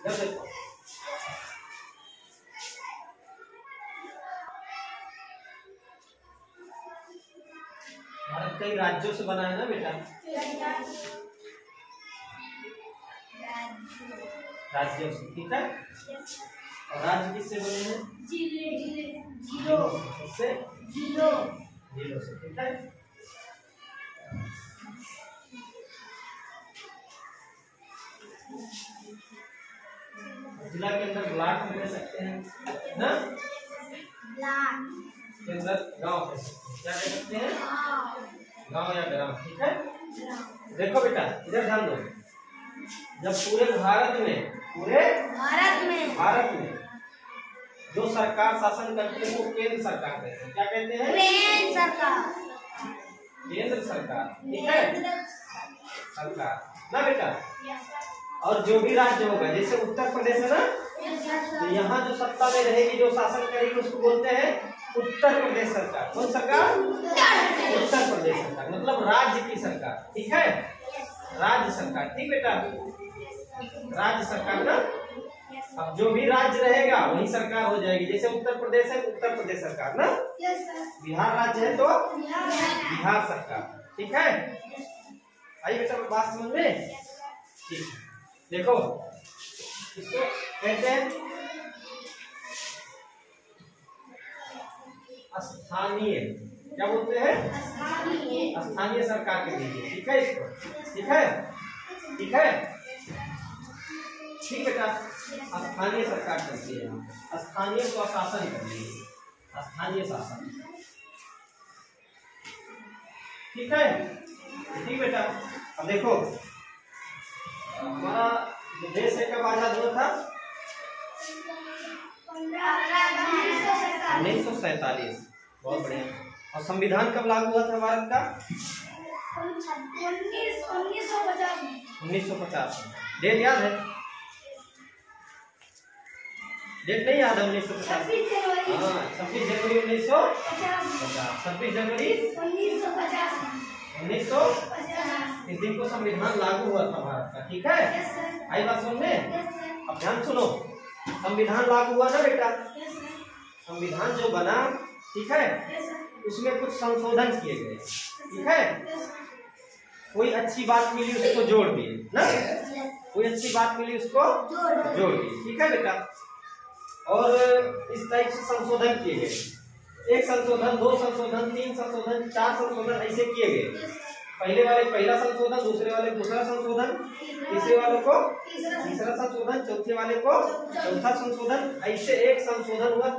जब देखो भारत कई राज्यों से बना है ना बेटा, राज्यों से, ठीक है। और राज्य किससे बने हैं? जिलों से, जिलों से, ठीक है। जिला के अंदर ब्लॉक में ले सकते हैं ना, के अंदर गांव कह सकते हैं, क्या कह सकते हैं? गांव या ग्राम, ठीक है। देखो बेटा इधर ध्यान दो, जब पूरे भारत में जो सरकार शासन करती है वो केंद्र सरकार कहते हैं, क्या कहते हैं? केंद्र सरकार, ठीक है, सरकार ना बेटा। और जो भी राज्य होगा, जैसे उत्तर प्रदेश है ना, तो यहाँ जो सत्ता में रहेगी, जो शासन करेगी, उसको बोलते हैं उत्तर प्रदेश सरकार। कौन सरकार? उत्तर प्रदेश सरकार, मतलब राज्य की सरकार, ठीक है, राज्य सरकार, ठीक बेटा, राज्य सरकार ना। अब जो भी राज्य रहेगा वही सरकार हो जाएगी, जैसे उत्तर प्रदेश है, उत्तर प्रदेश सरकार ना, बिहार राज्य है तो बिहार सरकार, ठीक है। आई बेटा बात समझ में? ठीक, देखो इसको कहते हैं स्थानीय, क्या बोलते हैं? स्थानीय सरकार के लिए, ठीक है, इसको, ठीक है, ठीक है, ठीक बेटा। स्थानीय सरकार करती है, स्थानीय स्वशासन करती है, स्थानीय शासन, ठीक है, ठीक बेटा। अब देखो हमारा जो देश है कब आजाद हुआ था? 1947, बहुत बढ़िया। और संविधान कब लागू हुआ था भारत का? 1950। डेट याद है? डेट नहीं याद है? 1950, हाँ, 26 जनवरी 1950, 26 जनवरी 1950, इस दिन को संविधान लागू हुआ था भारत का, ठीक है। आई बात समझ में? अब ध्यान सुनो, संविधान लागू हुआ ना बेटा, संविधान जो बना, ठीक है, उसमें कुछ संशोधन किए गए, ठीक है, कोई अच्छी बात मिली उसको जोड़ दिए ना, कोई अच्छी बात मिली उसको जोड़ दिए, ठीक है बेटा। और इस टाइप से संशोधन किए गए, एक संशोधन, दो संशोधन, तीन संशोधन, चार संशोधन, ऐसे किए गए। पहले वाले पहला संशोधन, दूसरे वाले दूसरा संशोधन, तीसरे वाले को तीसरा संशोधन, चौथे वाले को चौथा संशोधन, ऐसे एक संशोधन हुआ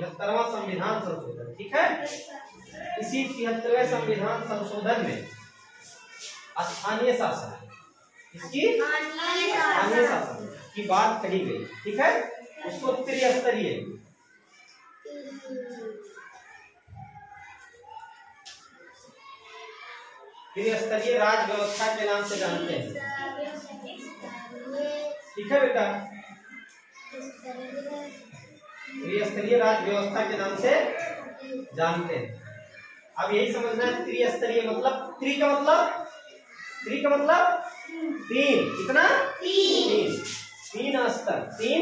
73वां संविधान संशोधन, ठीक है। इसी 73वें संविधान संशोधन में स्थानीय शासन, इसकी स्थानीय शासन की बात कही गई, ठीक है, उसको त्रिस्तरीय राज व्यवस्था के नाम से जानते हैं, ठीक है बेटा, त्रिस्तरीय राज व्यवस्था के नाम से जानते हैं। अब यही समझना है, त्रिस्तरीय मतलब, त्रि का मतलब तीन, कितना? तीन स्तर, ये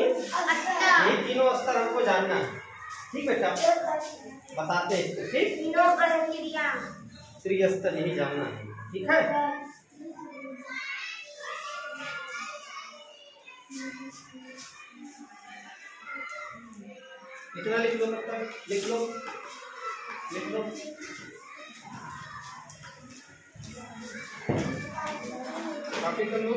तीनों स्तर हमको जानना है, ठीक बेटा, बताते हैं इसको, ठीक, त्रिस्तर यही जानना है, ठीक है। इतना लिख लो, तब तक लिख लो, कॉपी कर लो।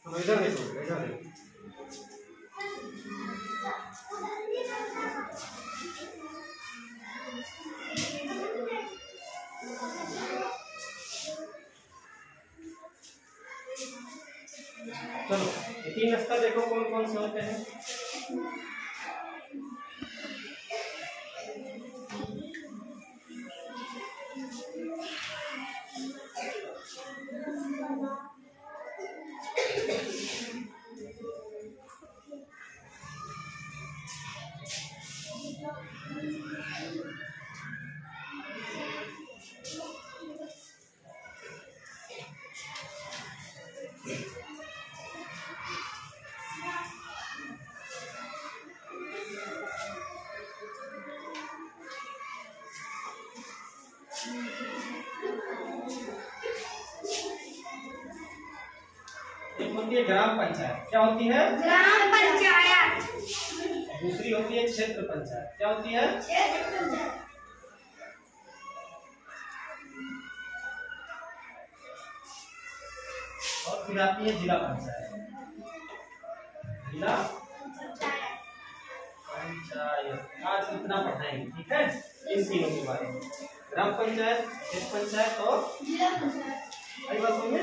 इधर देखो, इधर देखो। चलो ये 3 स्तर देखो कौन कौन से होते हैं। एक होती है ग्राम पंचायत, क्या होती है? ग्राम पंचायत। दूसरी होती है क्षेत्र पंचायत, क्या होती है? क्षेत्र पंचायत। और फिर आती है जिला पंचायत। जिला पंचायत आज इतना पढ़ाएंगे, ठीक है, इन तीनों के बारे में। ग्राम पंचायत, क्षेत्र पंचायत और जिला पंचायत। आई बात समझे?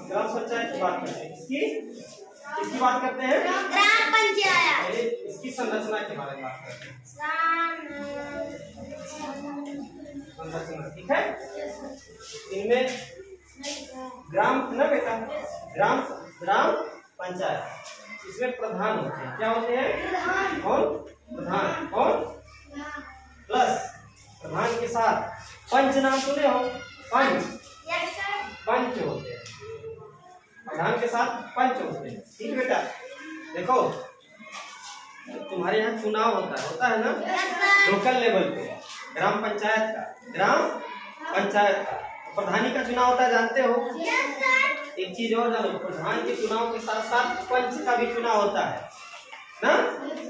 ग्राम पंचायत की बात करते हैं, किसकी बात करते हैं? ग्राम पंचायत। इसकी संरचना के बारे में बात करते हैं। संरचना, ठीक है। इनमें ग्राम ना बेटा, ग्राम पंचायत, इसमें प्रधान होते हैं, क्या होते हैं? कौन? प्रधान। कौन? प्लस प्रधान के साथ पंच, नाम सुने हो? पंच, पंच होते हैं, प्रधान के साथ पंच होते हैं, ठीक बेटा। देखो तुम्हारे यहाँ चुनाव होता है ना, लोकल लेवल पे, ग्राम पंचायत का, ग्राम पंचायत का प्रधानी का चुनाव होता है, जानते हो? एक चीज और जानो, प्रधान के चुनाव के साथ साथ पंच का भी चुनाव होता है ना,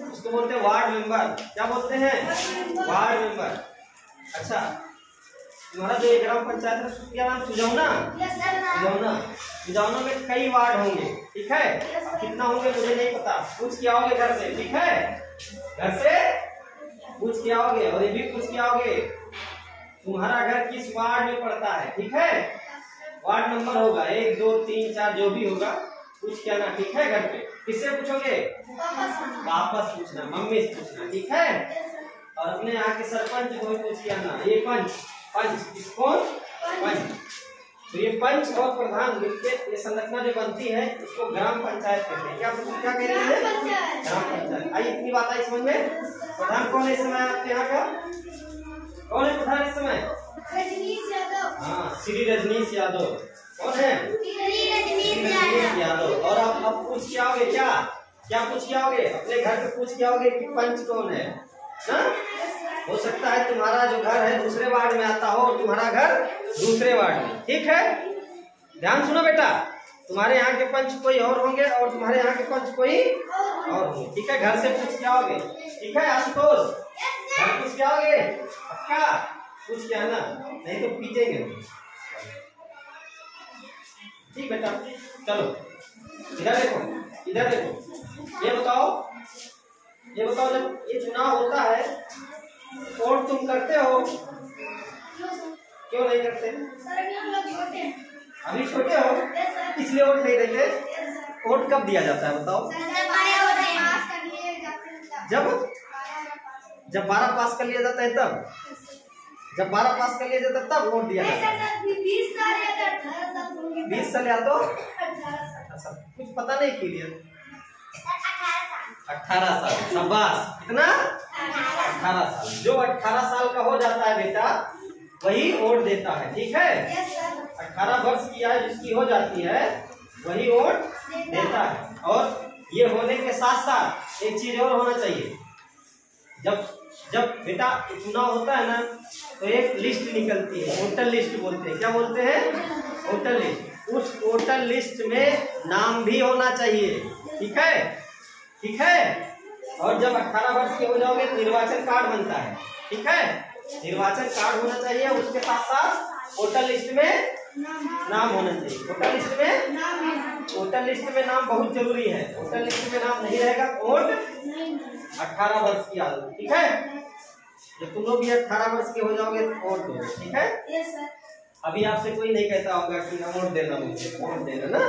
उसको बोलते हैं वार्ड मेंबर। क्या बोलते हैं? Ward member. अच्छा, तुम्हारा जो ग्राम पंचायत है क्या नाम? सुजौना। सुजौना में कई वार्ड होंगे, ठीक है। कितना होंगे मुझे नहीं पता, पूछ के आओगे घर से, ठीक है, घर से पूछ के आओगे। और ये भी पूछ के आओगे तुम्हारा घर किस वार्ड में पड़ता है, ठीक है। वार्ड नंबर होगा 1 2 3 4 जो भी होगा, पूछ के आना, ठीक है। घर पे किससे पूछोगे? वापस पूछना, मम्मी से पूछना, ठीक है। और अपने यहाँ के सरपंच को पूछ के आना। ये पंच, कौन? पंच। तो ये पंच और प्रधान मिलकर ये संरचना जो बनती है इसको ग्राम पंचायत कहते हैं। क्या कहते हैं? ग्राम पंचायत। आई इतनी बात आई समझ में? प्रधान कौन है इस समय आपके यहाँ का? कौन है प्रधान इस समय? रजनीश यादव। हाँ, श्री रजनीश यादव। कौन है? श्री रजनीश यादव। और आप पूछ के आओगे, क्या पूछ के आओगे? अपने घर पे पूछ के आओगे कि पंच कौन है ना। हो सकता है तुम्हारा जो घर है दूसरे वार्ड में आता हो और तुम्हारा घर दूसरे वार्ड में, ठीक है। ध्यान सुनो बेटा, तुम्हारे यहाँ के पंच कोई और होंगे और तुम्हारे यहाँ के पंच कोई और होंगे, ठीक है। घर से पूछ के आओगे, ठीक है आशुतोष, घर पूछ के आओगे, पक्का पूछ के आना, नहीं तो पीटेंगे, ठीक बेटा। चलो इधर देखो, इधर देखो, ये बताओ जब ये चुनाव होता है वोट तुम करते हो? क्यों नहीं करते? अभी छोटे हो इसलिए वोट नहीं देते। वोट कब दिया जाता है बताओ? जब 12 पास कर लिया जाता है तब। जब 12 पास कर लिया जाता है तब वोट दिया जाता है। 20 साल या तो अच्छा, कुछ पता नहीं क्लियर। 18 साल, शाबाश। कितना? 18 साल। जो 18 साल का हो जाता है बेटा वही वोट देता है, ठीक है। 18 वर्ष की आयु जिसकी हो जाती है वही वोट देता है। और ये होने के साथ साथ एक चीज और होना चाहिए, जब बेटा चुनाव होता है ना तो एक लिस्ट निकलती है, वोटर लिस्ट बोलते हैं। क्या बोलते हैं? Voter list. उस वोटर लिस्ट में नाम भी होना चाहिए, ठीक है, ठीक है। और जब 18 वर्ष के हो जाओगे तो निर्वाचन कार्ड बनता है, ठीक है। निर्वाचन कार्ड होना चाहिए, उसके साथ साथ वोटर लिस्ट में नाम होना चाहिए। वोटर लिस्ट में नाम बहुत जरूरी है। वोटर लिस्ट में नाम नहीं रहेगा तो वोट 18 वर्ष की आयु, ठीक है। जब तुम लोग भी 18 वर्ष के हो जाओगे तो वोट दो, ठीक है। अभी आपसे कोई नहीं कहता होगा कि वोट देना, मुझे वोट देना ना।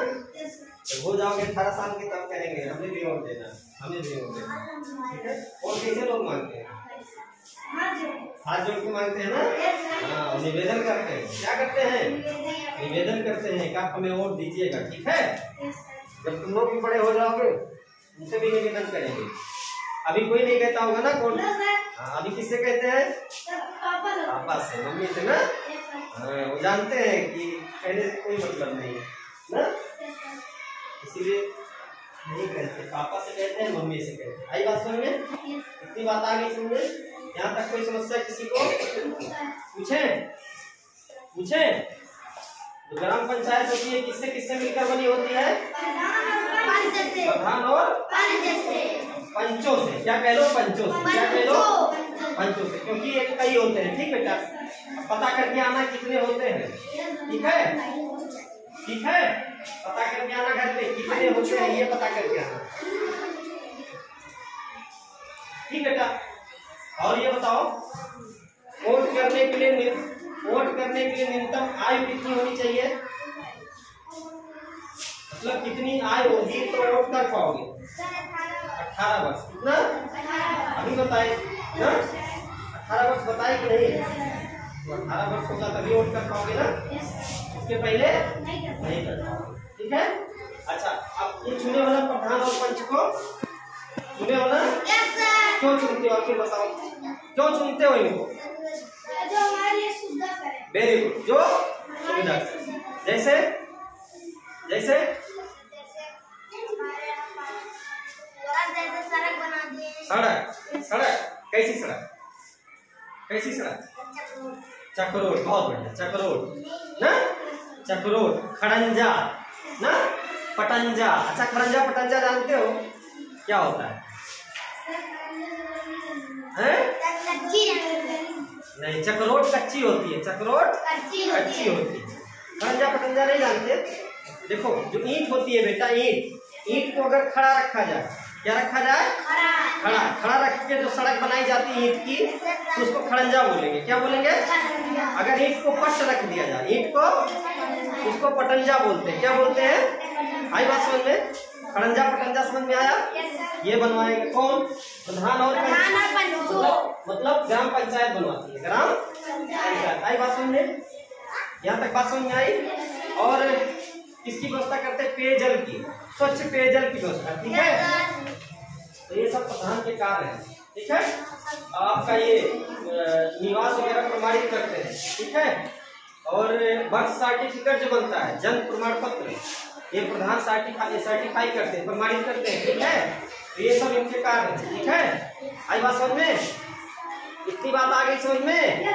जब हो जाओगे 18 साल के तब कहेंगे हमें भी वोट देना, हमें भी वोट देना, ठीक है। और कैसे लोग मांगते हैं? हाथ जोड़ के मांगते हैं ना। हाँ, निवेदन करते हैं। क्या करते हैं? निवेदन करते हैं कि आप हमें वोट दीजिएगा, ठीक है। जब तुम लोग भी बड़े हो जाओगे उनसे भी निवेदन करेंगे। अभी कोई नहीं कहता होगा ना कौन? हाँ, अभी किससे कहते हैं? पापा से, मम्मी से ना। हाँ, वो जानते हैं कि कहने से कोई मतलब नहीं है ना, इसीलिए नहीं कहते। पापा से कहते हैं, मम्मी से कहते हैं। आई बात समझ में? इतनी बात आ गई समझे? यहाँ तक कोई समस्या किसी को? पूछे? जो ग्राम पंचायत होती है किससे किससे मिलकर बनी होती है? प्रधान और पंचों से। क्या कह लो? पंचों से। क्या कह लो? पंचों से, क्योंकि एक कई होते हैं, ठीक बेटा। पता करके आना कितने होते हैं, ठीक है। ठीक है, पता करके आना घर पे कितने होते हैं, ये पता करके आना, ठीक बेटा। और ये बताओ, वोट करने के लिए न्यूनतम आयु कितनी होनी चाहिए? मतलब कितनी आयु होगी तो वोट कर पाओगे? 18 वर्ष। कितना? अभी बताए ना, 18 वर्ष बताए कि नहीं? तो 18 वर्ष होगा तभी वोट कर पाओगे ना, इसके पहले नहीं कर पाओगे, ठीक है। अच्छा, अब ये चुने वाला प्रधान और पंच को चुने वाला क्यों चुनते हो? आपके बताओ क्यों चुनते हो इनको? जो हमारे लिए सुविधा करे। वेरी गुड, जो सुविधा। जैसे जैसे सड़क बना दिए। सड़क कैसी सड़क? कैसी सड़क? चक्रोट, बहुत बढ़िया। चक्रोट ना, चक्रोट, खड़ंजा ना, पटंजा। अच्छा, खड़ंजा पटंजा जानते हो क्या होता है? नहीं, चक्रोट कच्ची होती है। चक्रोट कच्ची होती है। खड़ंजा पटंजा नहीं जानते? देखो, जो ईंट होती है बेटा, ईंट को अगर खड़ा रखा जाए, क्या रखा जाए? खड़ा रख के जो सड़क बनाई जाती है ईंट की, तो उसको खड़ंजा बोलेंगे। क्या बोलेंगे? अगर ईंट को पट रख दिया जाए, ईंट को, उसको पटंजा बोलते हैं। क्या बोलते हैं? आई बात समझ में? खड़ंजा पटंजा समझ में आया? ये बनवाएंगे कौन? प्रधान और मतलब ग्राम पंचायत बनवाती है, ग्राम पंचायत। आई बात समझ में? यहाँ तक बात समझ में आई? और किसकी व्यवस्था करते हैं? पेयजल की, स्वच्छ पेयजल की व्यवस्था, ठीक है। तो ये सब प्रधान के कार्य हैं, ठीक है। आपका ये निवास वगैरह प्रमाणित करते हैं, ठीक है। और बर्थ सर्टिफिकेट जो बनता है, जन्म प्रमाण पत्र, ये प्रधान सर्टिफाई करते हैं, प्रमाणित करते हैं, ठीक है। तो ये सब इनके कार्य हैं, ठीक है। आई बात समझ में? इतनी बात आ गई समझ में?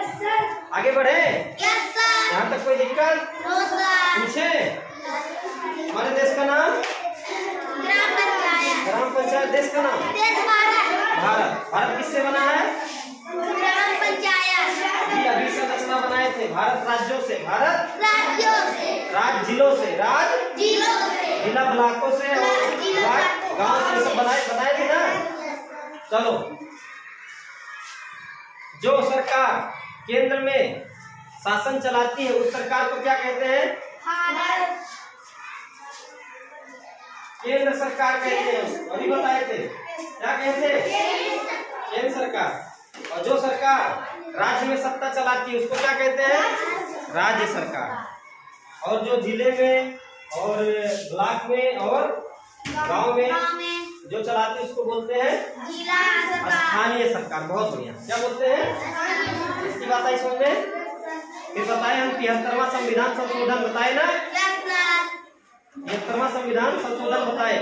आगे बढ़े? यहाँ तक कोई दिक्कत? पूछे? हमारे देश का नाम? ग्राम पंचायत। देश का नाम? भारत। भारत किससे बना है? ग्राम पंचायत। अभी संरचना बनाए थे भारत राज्यों से, भारत राज्य जिलों से, जिला ब्लॉकों से और गांव से सब बनाए थे ना। चलो, जो सरकार केंद्र में शासन चलाती है उस सरकार को क्या कहते हैं? केंद्र सरकार कहते हैं। अभी बताए थे, क्या कहते हैं? केंद्र सरकार। और जो सरकार राज्य में सत्ता चलाती है उसको क्या कहते हैं? राज्य सरकार। और जो जिले में और ब्लॉक में और गांव में जो चलाते हैं उसको बोलते हैं स्थानीय सरकार। बहुत बढ़िया। क्या बोलते हैं? इसकी बात आई समझ में? फिर बताए हम 73वां संविधान संशोधन बताए ना, 73वां संविधान संशोधन बताए।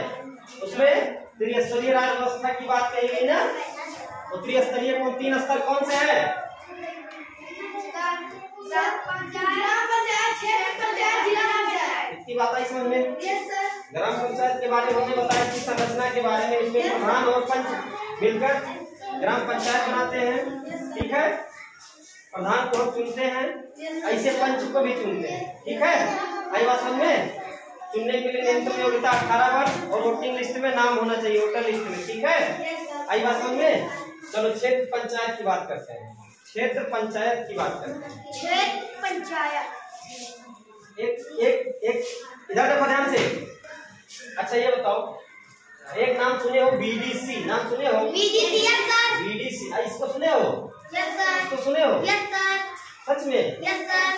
उसमें त्रिस्तरीय राज्य व्यवस्था की बात कही गई ना। तो त्रिस्तरीय कौन? 3 स्तर कौन से है? इतनी बात आई समझ में? ग्राम पंचायत के बारे में हमने बताया कि संरचना के बारे में, इसमें प्रधान और पंच मिलकर ग्राम पंचायत बनाते हैं, ठीक है। प्रधान को हम चुनते हैं, ऐसे पंच को भी चुनते हैं, ठीक है। आई बात समझ में? चुनने के लिए न्यूनतम योग्यता 18 वर्ष और वोटिंग लिस्ट में नाम होना चाहिए, वोटर लिस्ट में, ठीक है। आई बात समझ में? चलो क्षेत्र पंचायत की बात करते हैं। क्षेत्र पंचायत की बात करते हैं। क्षेत्र पंचायत एक इधर देखो ध्यान से। अच्छा ये बताओ, एक नाम सुने हो बीडीसी, नाम सुने हो? BDC, yes sir. बीडीसी, इसको सुने हो? Yes sir. इसको सुने हो? Yes sir. सच में? Yes sir.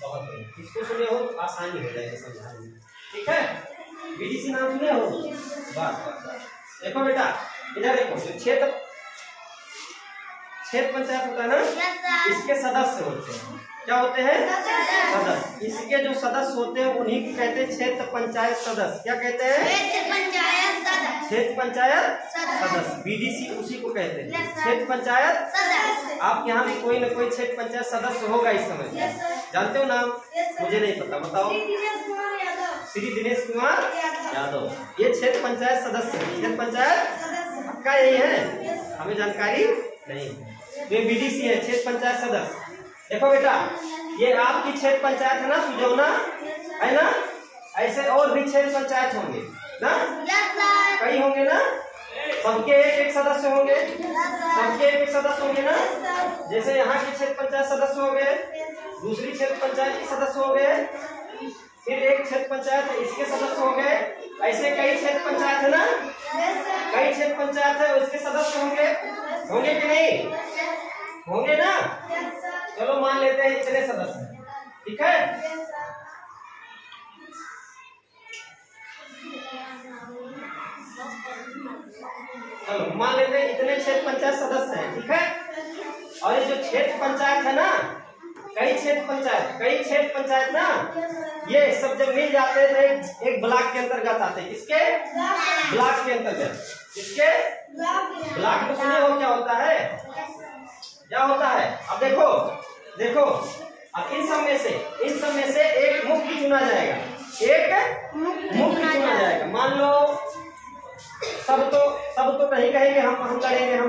बहुत बढ़िया, इसको सुने हो तो आसानी हो जाएगी समझाने में, ठीक है। बीडीसी नाम सुने हो? बस देखो बेटा, इधर देखो, क्षेत्र पंचायत होता है ना, इसके सदस्य होते हैं। क्या होते हैं? सदस्य। इसके जो सदस्य होते हैं उन्हीं को कहते हैं क्षेत्र पंचायत सदस्य। क्या कहते हैं? क्षेत्र पंचायत सदस्य। क्षेत्र पंचायत सदस्य, बीडीसी उसी को कहते हैं, क्षेत्र पंचायत सदस्य। आप यहाँ भी कोई न कोई क्षेत्र पंचायत सदस्य होगा इस समय, जानते हो नाम? मुझे नहीं पता, बताओ। श्री दिनेश कुमार यादव, ये क्षेत्र पंचायत सदस्य है। क्षेत्र पंचायत पक्का यही है, हमें जानकारी नहीं। ये बीडीसी है, क्षेत्र पंचायत सदस्य। देखो बेटा, ये आपकी क्षेत्र पंचायत है ना, सुजौना है ना, ऐसे और भी क्षेत्र पंचायत होंगे ना, कई होंगे ना, सबके एक सदस्य होंगे, सबके एक सदस्य होंगे ना। जैसे यहाँ के क्षेत्र पंचायत सदस्य हो गए, दूसरी क्षेत्र पंचायत के सदस्य हो गए, फिर एक क्षेत्र पंचायत है इसके सदस्य हो गए, ऐसे कई क्षेत्र पंचायत है ना, कई क्षेत्र पंचायत है उसके सदस्य होंगे कि नहीं? होंगे ना। चलो मान लेते हैं इतने सदस्य, ठीक है। चलो मान लेते हैं इतने क्षेत्र पंचायत सदस्य हैं, ठीक है। और ये जो क्षेत्र पंचायत है ना, कई क्षेत्र पंचायत ना, ये सब जब मिल जाते हैं तो एक ब्लॉक के अंतर्गत आते हैं। किसके? ब्लॉक के अंतर्गत। किसके? ब्लॉक को सुने हो क्या होता है? क्या होता है? अब देखो अब इन सब में से एक मुख्य चुना जाएगा, एक मुख्य चुना जाएगा। मान लो सब तो नहीं कहेंगे हम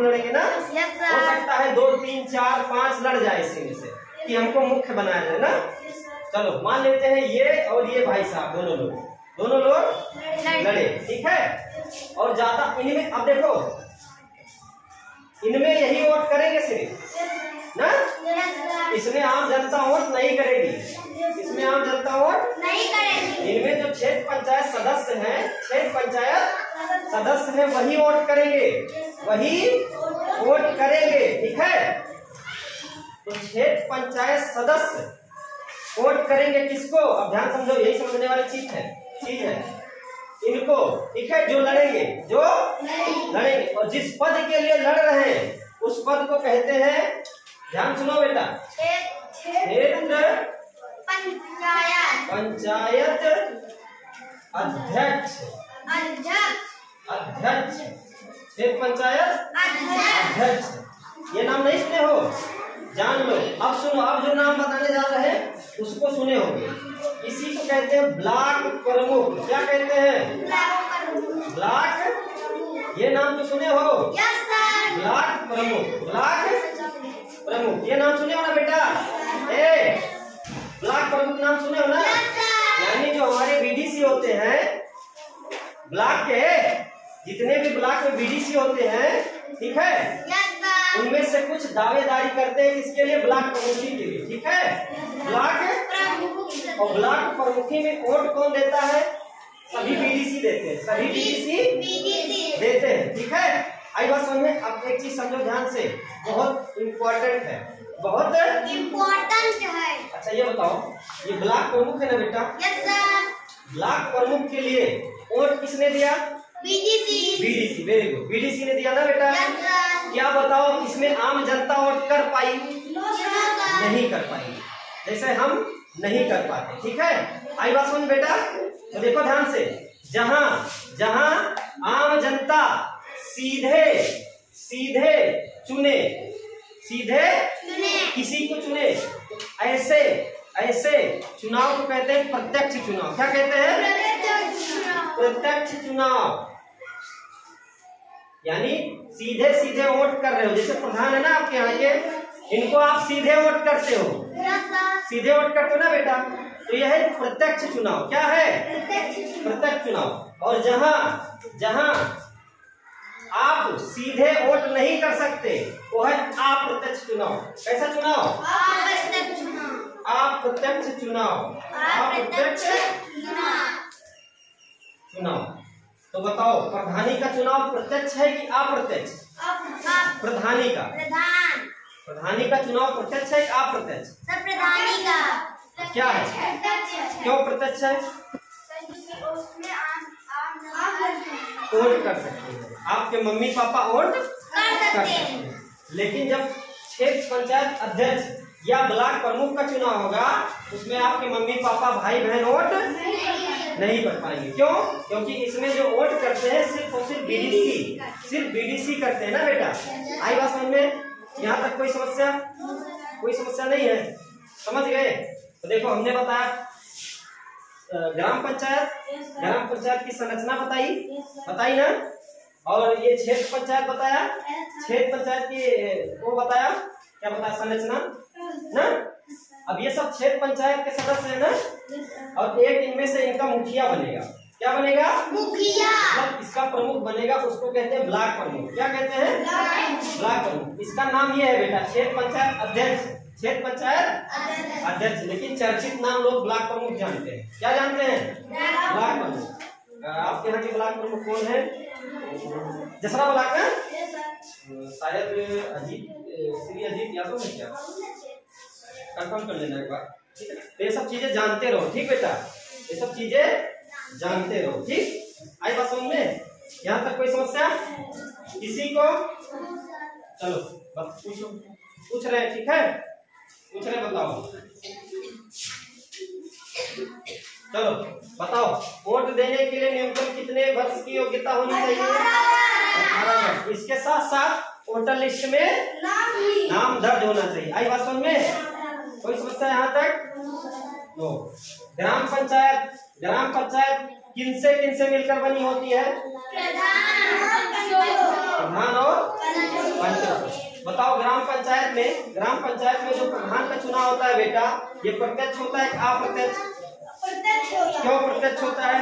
लड़ेंगे ना, हो सकता है 2, 3, 4, 5 लड़ जाए इसी में से कि हमको मुख्य बनाया जाए ना। चलो मान लेते हैं ये और ये भाई साहब दोनों लोग लड़े, ठीक है। और ज्यादा इनमें, अब देखो इनमें यही वोट करेंगे सिर्फ ना, इसमें आम जनता वोट नहीं करेगी, इसमें आम जनता वोट नहीं करेगी। इनमें जो क्षेत्र पंचायत सदस्य हैं, वही वोट करेंगे, ठीक है। तो क्षेत्र पंचायत सदस्य वोट करेंगे किसको? अब ध्यान समझो, यही समझने वाली चीज है इनको, ठीक है। जो लड़ेंगे और जिस पद के लिए लड़ रहे हैं उस पद को कहते हैं, ध्यान सुनो बेटा, क्षेत्र पंचायत अध्यक्ष, क्षेत्र पंचायत अध्यक्ष। ये नाम नहीं सुने हो? जान लो। अब सुनो, अब जो नाम बताने जा रहे हैं उसको सुने होंगे। इसी को कहते हैं ब्लॉक प्रमुख। क्या कहते हैं? ब्लॉक। ये नाम तो सुने हो? ब्लॉक प्रमुख, ये नाम सुने हो ना बेटा? ब्लॉक प्रमुख नाम सुने हो ना? यानी जो हमारे बीडीसी होते हैं, ब्लॉक के जितने भी ब्लॉक में बीडीसी होते हैं, ठीक है, उनमें से कुछ दावेदारी करते हैं इसके लिए, ब्लॉक प्रमुखी के लिए, ठीक है। ब्लॉक और ब्लॉक प्रमुखी में वोट कौन देता है? सभी बीडीसी देते हैं, सभी बीडीसी देते हैं, ठीक है। आई बात समझ में? अब एक चीज समझो ध्यान से, बहुत इम्पोर्टेंट है, बहुत इम्पोर्टेंट है। अच्छा ये बताओ, ये ब्लॉक प्रमुख है ना बेटा? Yes sir. ब्लॉक प्रमुख के लिए वोट किसने दिया? बीडीसी, वेरी गुड, बीडीसी ने दिया ना बेटा? Yes sir. क्या बताओ, इसमें आम जनता वोट कर पाई? नहीं कर पाई, जैसे हम नहीं कर पाते, ठीक है। आई बात समझ बेटा? तो देखो ध्यान से, जहां आम जनता सीधे चुने किसी को चुने, ऐसे चुनाव को कहते हैं प्रत्यक्ष चुनाव। क्या कहते हैं? प्रत्यक्ष चुनाव। यानी सीधे सीधे वोट कर रहे हो। जैसे प्रधान है ना आपके यहाँ के, इनको आप सीधे वोट करते हो, सीधे वोट करते हो ना बेटा, तो यह है प्रत्यक्ष चुनाव। क्या है? प्रत्यक्ष चुनाव। और जहां जहां आप सीधे वोट नहीं कर सकते वो है अप्रत्यक्ष चुनाव। कैसा चुनाव? अप्रत्यक्ष चुनाव। अप्रत्यक्ष चुनाव। तो बताओ प्रधानी का चुनाव प्रत्यक्ष है कि अप्रत्यक्ष? प्रधानी का चुनाव प्रत्यक्ष है कि अप्रत्यक्ष? प्रधानी का। क्या है? क्यों प्रत्यक्ष है? वोट कर सकते हैं, आपके मम्मी पापा वोट कर सकते हैं। लेकिन जब क्षेत्र पंचायत अध्यक्ष या ब्लॉक प्रमुख का चुनाव होगा उसमें आपके मम्मी पापा भाई बहन वोट नहीं कर पाएंगे। क्यों? क्योंकि इसमें जो वोट करते हैं सिर्फ और सिर्फ बीडीसी करते हैं ना बेटा। आई बात समझ में? यहाँ तक कोई समस्या नहीं है? समझ गए? तो देखो हमने बताया ग्राम पंचायत की संरचना बताई ना, और ये क्षेत्र पंचायत बताया, क्षेत्र पंचायत की वो बताया, क्या बताया? संरचना ना। अब ये सब क्षेत्र पंचायत के सदस्य है ना, और एक इनमें से इनका मुखिया बनेगा। क्या बनेगा? मुखिया। मतलब इसका प्रमुख बनेगा, उसको कहते हैं ब्लॉक प्रमुख। क्या कहते हैं? ब्लॉक प्रमुख। इसका नाम ये है बेटा क्षेत्र पंचायत अध्यक्ष, क्षेत्र पंचायत अध्यक्ष। लेकिन चर्चित नाम लोग ब्लॉक प्रमुख जानते हैं। क्या जानते हैं? ब्लॉक प्रमुख। आपके यहाँ के ब्लॉक प्रमुख कौन है? जसरा ब्लॉक है शायद श्री अजीत यादव है क्या? कंफर्म कर लेना एक बार, ठीक है? तो ये सब चीजें जानते रहो, ठीक बेटा? ये सब चीजें जानते रहो, ठीक? आई बात समझ में? यहाँ तक कोई समस्या किसी को? चलो बस पूछ रहे हैं, ठीक है? पूछ रहे, बताओ। चलो बताओ, वोट देने के लिए न्यूनतम कितने वर्ष की योग्यता होनी चाहिए? 18 वर्ष। इसके साथ साथ वोटर लिस्ट में नाम दर्ज होना चाहिए। आई बात समझ में? कोई समस्या यहाँ तक? नो। ग्राम पंचायत किनसे मिलकर बनी होती है? प्रधान और पंच। बताओ ग्राम पंचायत में जो प्रधान का चुनाव होता है बेटा, ये प्रत्यक्ष होता है कि अप्रत्यक्ष? क्यों प्रत्यक्ष होता है?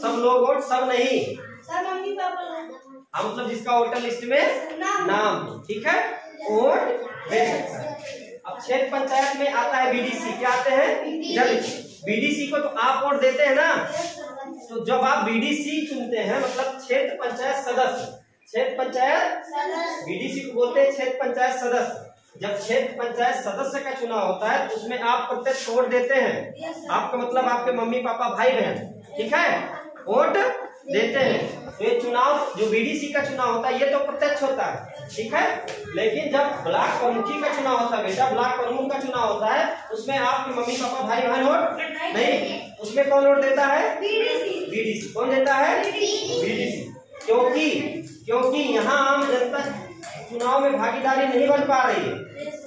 सब लोग वोट, सब नहीं, मम्मी पापा। हाँ, मतलब जिसका वोटर लिस्ट में नाम, ठीक है, वोट दे सकता है। अब क्षेत्र पंचायत में आता है बीडीसी। क्या आते हैं? जब बीडीसी को तो आप वोट देते हैं ना, तो जब आप बीडीसी चुनते हैं मतलब क्षेत्र पंचायत सदस्य, बीडीसी को बोलते हैं क्षेत्र पंचायत सदस्य। जब क्षेत्र पंचायत सदस्य का चुनाव होता है तो उसमें आप प्रत्यक्ष वोट देते हैं। आपका मतलब आपके मम्मी पापा भाई बहन, ठीक है, वोट देते हैं। तो ये चुनाव जो बीडीसी का चुनाव होता है ये तो प्रत्यक्ष होता है, ठीक है। लेकिन जब ब्लॉक प्रमुखी का चुनाव होता है बेटा, ब्लॉक प्रमुख का चुनाव होता है, उसमें आपके मम्मी पापा भाई बहन वोट नहीं, उसमें कौन वोट देता है? बीडीसी। कौन देता है? बीडीसी। क्योंकि यहाँ आम जनता चुनाव में भागीदारी नहीं बन पा रही है,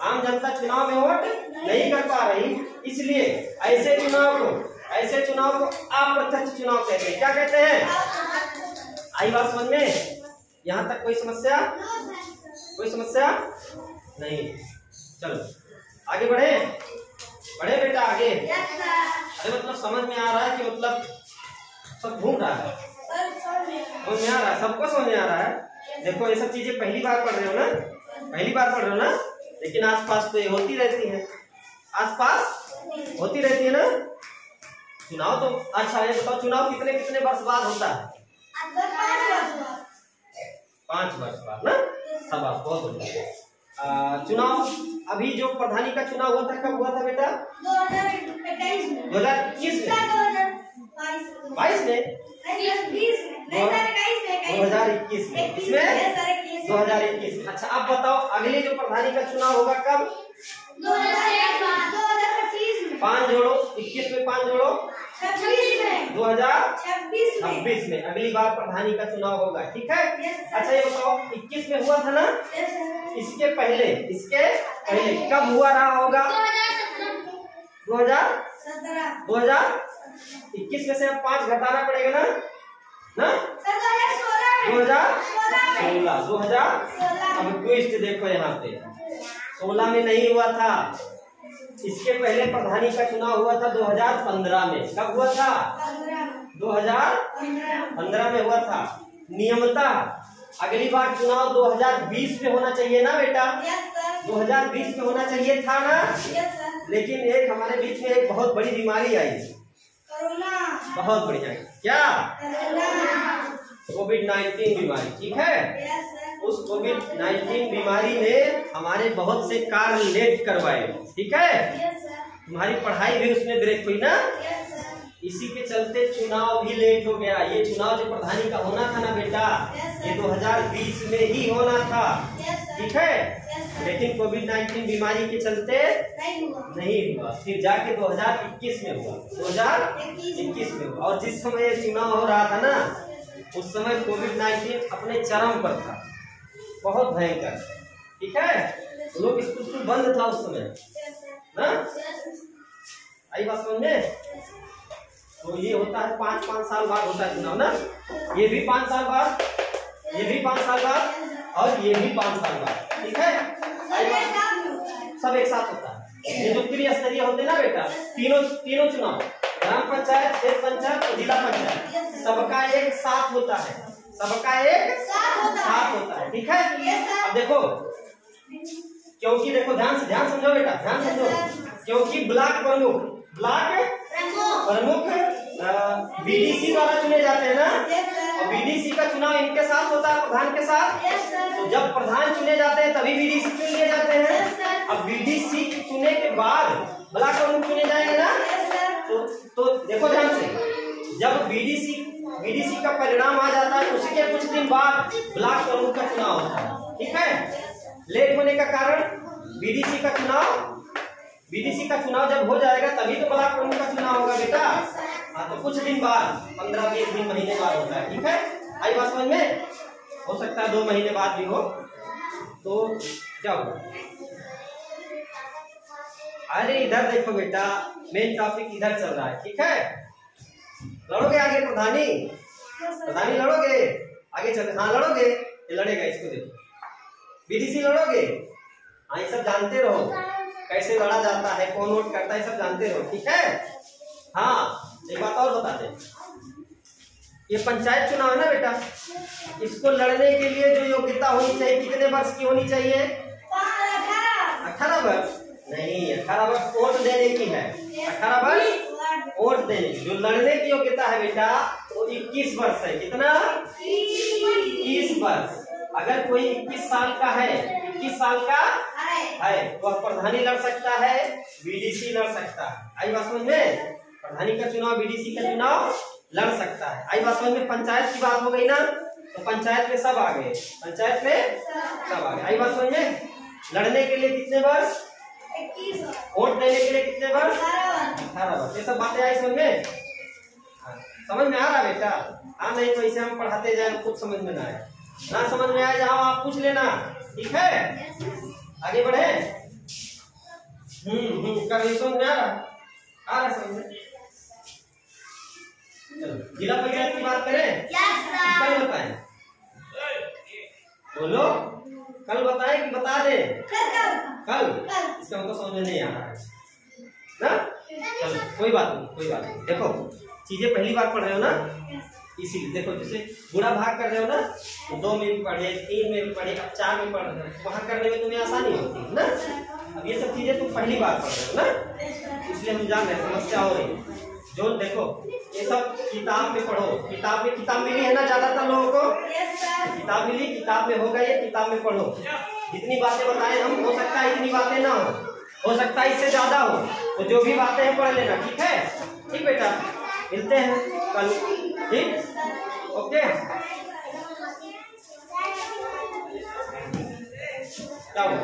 आम जनता चुनाव में वोट नहीं कर पा रही, इसलिए ऐसे चुनाव को अप्रत्यक्ष चुनाव कहते हैं। क्या कहते हैं? आई बात समझ में? यहाँ तक कोई समस्या नहीं? चलो आगे बढ़े बेटा, आगे। अरे मतलब समझ में आ रहा है कि मतलब सब घूम रहा है? समझ में आ रहा है? सबको समझ में आ रहा है? देखो ये सब चीजें पहली बार पढ़ रहे हो ना, लेकिन आसपास तो ये होती रहती है, ना चुनाव। तो अच्छा ये बताओ, चुनाव कितने वर्ष बाद होता है? 5 वर्ष बाद ना। सब बहुत बढ़िया। चुनाव अभी जो प्रधानी का चुनाव हुआ था कब हुआ था बेटा? 2021 में। 2021 में, इसमें 2021। अच्छा अब बताओ अगले जो प्रधानी का चुनाव होगा कब? 5 जोड़ो, 21 में 5 जोड़ो, 2026 में अगली बार प्रधानी का चुनाव होगा, ठीक है। अच्छा ये बताओ 21 में हुआ था ना, इसके पहले कब हुआ रहा होगा? 2021 में से अब 5 घटाना पड़ेगा ना। 2016 2000। अब ट्विस्ट देखो यहाँ पे 16 में नहीं हुआ था, इसके पहले प्रधानी का चुनाव हुआ था 2015 में। कब हुआ था? 2015 में हुआ था। नियमतः अगली बार चुनाव 2020 में होना चाहिए ना बेटा? 2020 में होना चाहिए था ना? लेकिन एक हमारे बीच में एक बहुत बड़ी बीमारी आई, बहुत बढ़िया। क्या? कोविड-19 बीमारी। ठीक है, उस कोविड-19 बीमारी ने हमारे बहुत से कार्य लेट करवाए। ठीक है, तुम्हारी पढ़ाई भी उसमें ब्रेक हुई ना, इसी के चलते चुनाव भी लेट हो गया। ये चुनाव जो प्रधानी का होना था ना बेटा, ये 2020 में ही होना था। ठीक है, लेकिन कोविड-19 बीमारी के चलते नहीं हुआ, फिर जाके 2021 में हुआ, 2021 में हुआ। और जिस समय ये चुनाव हो रहा था ना, उस समय कोविड-19 अपने चरम पर था, बहुत भयंकर। ठीक है, लोग स्कूल बंद था उस समय ना। आई बात समझ में? तो ये होता है 5-5 साल बाद होता है चुनाव ना। ये भी 5 साल बाद, ये भी 5 साल बाद, और ये भी 5 साल बाद। ठीक है, सब एक साथ होता है। ये जो त्रिस्तरीय होते हैं ना बेटा, तीनों चुनाव, ग्राम पंचायत, क्षेत्र पंचायत और जिला पंचायत, सबका एक साथ होता है, सबका एक साथ होता है। ठीक है, अब देखो, क्योंकि देखो ध्यान समझो बेटा, ध्यान समझो। क्योंकि ब्लॉक प्रमुख बीडीसी द्वारा चुने जाते हैं ना, और बीडीसी का चुनाव इनके साथ होता है, प्रधान के साथ। तो जब प्रधान चुने जाते हैं तभी बीडीसी चुन लिए जाते हैं। अब बीडीसी चुने के बाद ब्लॉक प्रमुख चुने जाएंगे ना। तो देखो ध्यान से, जब बीडीसी का परिणाम आ जाता है, उसके कुछ दिन बाद ब्लॉक प्रमुख का चुनाव होता है। ठीक है, लेट होने का कारण बीडीसी का चुनाव जब हो जाएगा तभी तो ब्लॉक प्रमुख का चुनाव होगा बेटा। हाँ, तो कुछ दिन बाद, 15-20 दिन, महीने बाद होता है। ठीक है, आई बात समझ में? हो सकता है 2 महीने बाद भी हो। तो क्या होगा? अरे इधर देखो बेटा, मेन टॉपिक इधर चल रहा है। ठीक है, लड़ोगे आगे प्रधानी लड़ोगे आगे चल? हाँ लड़ोगे, ये लड़ेगा, इसको देखो। बीडीसी लड़ोगे? हाँ, ये सब जानते रहो, कैसे लड़ा जाता है, कौन वोट करता है, सब जानते रहो। ठीक है, हाँ एक बात और बता दें, ये पंचायत चुनाव है ना बेटा, इसको लड़ने के लिए जो योग्यता होनी चाहिए, कितने वर्ष की होनी चाहिए? 18 वर्ष नहीं, 18 वर्ष वोट देने की है। 18 वर्ष वोट देने की। जो लड़ने की योग्यता है बेटा, वो 21 वर्ष है। कितना? 21 वर्ष। अगर कोई 21 साल का है, 21 साल का है, तो प्रधानी लड़ सकता है, बीडीसी लड़ सकता है। आई बात समझ में? प्रधानी का चुनाव, बीडीसी का चुनाव लड़ सकता है। आई बात समझ में? पंचायत की बात हो गई ना, तो पंचायत में सब आ गए, पंचायत में सब आ गए। आई बात समझ में? लड़ने के लिए कितने वर्ष? 21। वोट देने के लिए कितने वर्ष? 18 वर्ष। ये सब बातें आई समझ में? समझ में आ रहा बेटा? हाँ, नहीं तो इसे हम पढ़ाते जाए, कुछ समझ में ना आए, ना समझ में आए जहाँ आप पूछ लेना। ठीक है, आगे बढ़े। कभी समझ में आ रहा समझ में? चलो जिला पंचायत की बात करें। कल बताएं, बोलो, कल बताएं कि बता दे? कल। इसका मतलब समझ में नहीं आ रहा है ना? चलो कोई बात नहीं। देखो, चीजें पहली बार पढ़ रहे हो ना, इसीलिए देखो, जैसे गुणा भाग कर रहे हो ना, तो 2 में भी पढ़े, 3 में भी पढ़े, अब 4 में पढ़ रहे हो, वहां करने में तुम्हें आसानी होती है ना। अब ये सब चीजें तुम पहली बार पढ़ रहे हो ना, इसलिए हम जान रहे हैं, समस्या हो रही। जो देखो, ये सब किताब में पढ़ो, किताब मिली है ना ज्यादातर लोगों को? किताब मिली, किताब में होगा, ये किताब में पढ़ो। जितनी बातें बताएं हम, हो सकता है इतनी बातें ना हो सकता है इससे ज्यादा हो, तो जो भी बातें हैं पढ़ लेना। ठीक है, ठीक बेटा, मिलते हैं कल। ठीक, ओके। क्या हुआ?